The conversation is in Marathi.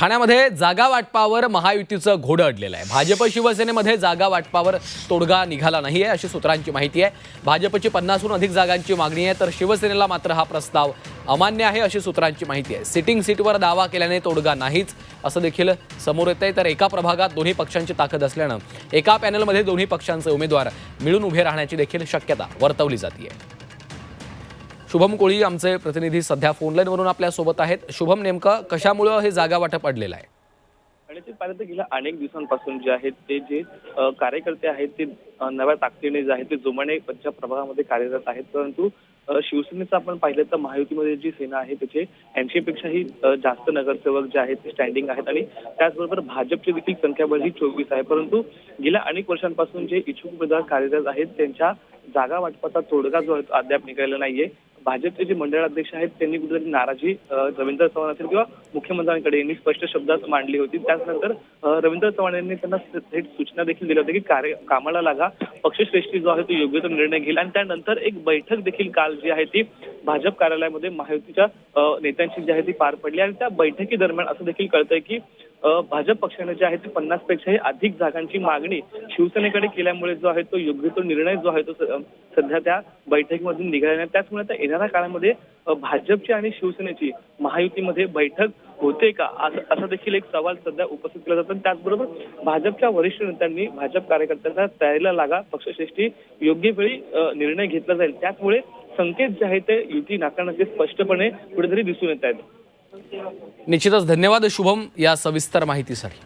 ठाण्यामध्ये जागा वाटपावर महायुतीचं घोडं अडलेलं आहे। भाजप शिवसेनेमध्ये जागा वाटपावर तोडगा निघाला नाहीये अशी सूत्रांची माहिती आहे। भाजपची 50हून अधिक जागांची मागणी आहे, तर शिवसेनेला मात्र हा प्रस्ताव अमान्य आहे अशी सूत्रांची माहिती आहे। सिटिंग सीटवर दावा केल्याने तोडगा नाहीच असं देखील समोर येतंय। तर एका प्रभागात दोन्ही पक्षांची ताकद असल्यानं एका पॅनलमध्ये दोन्ही पक्षांचे उमेदवार मिळून उभे राहण्याची देखील शक्यता वर्तवली जाते। शुभम कोळी आमचे प्रतिनिधी सध्या फोनलाईनवरून आपल्या सोबत आहेत। शुभम, नेमकं कशामुळे हे जागा वाटप अडलेलं आहे? आणि ते पाहिलं तर गेल्या अनेक दिवसांपासून जे आहेत ते जे कार्यकर्ते आहेत ते नव्या ताकदीने जे आहेत ते जोमाने पंचायत प्रभागामध्ये कार्यरत आहेत। परंतु शिवसेनेचं आपण पाहिलं तर महायुतीमध्ये जी सेना आहे त्याचे 80 पेक्षाही जास्त नगरसेवक जे आहेत ते स्टँडिंग आहेत आणि त्याचबरोबर भाजपची देखील संख्याबळ ही 24 आहे। परंतु गेल्या अनेक वर्षांपासून जे इच्छुक उमेदवार कार्यरत आहेत त्यांच्या जागा वाटपाचा तोडगा जो आहे तो अद्याप निघालेला नाहीये। भाजपचे जे मंडळ अध्यक्ष आहेत त्यांनी कुठेतरी नाराजी रवींद्र चव्हाण असेल किंवा मुख्यमंत्र्यांकडे यांनी स्पष्ट शब्दात मांडली होती। त्यानंतर रवींद्र चव्हाण यांनी त्यांना थेट सूचना देखील दिल्या होत्या की कामाला लागा, पक्षश्रेष्ठी जो आहे तो योग्य तो निर्णय घेईल। आणि त्यानंतर एक बैठक देखील काल जी आहे ती भाजप कार्यालयामध्ये महायुतीच्या नेत्यांची जी आहे ती पार पडली आणि त्या बैठकीदरम्यान असं देखील कळतंय की भाजप पक्षाने जे आहे ते 50 पेक्षाही अधिक जागांची मागणी शिवसेनेकडे केल्यामुळे जो आहे तो योग्य तो निर्णय जो आहे तो सध्या त्या बैठकीमधून निघाला नाही। त्याचमुळे आता येणाऱ्या काळामध्ये भाजपची आणि शिवसेनेची महायुतीमध्ये बैठक होते का असा देखील एक सवाल सध्या उपस्थित केला जातो। त्याचबरोबर भाजपच्या वरिष्ठ नेत्यांनी भाजप कार्यकर्त्यांना तयारीला लागा, पक्षश्रेष्ठी योग्य वेळी निर्णय घेतला जाईल, त्याचमुळे संकेत जे आहे ते युती नाकारण्याचे स्पष्टपणे कुठेतरी दिसून येत आहेत। निश्चितच धन्यवाद शुभम या सविस्तर माहितीसाठी।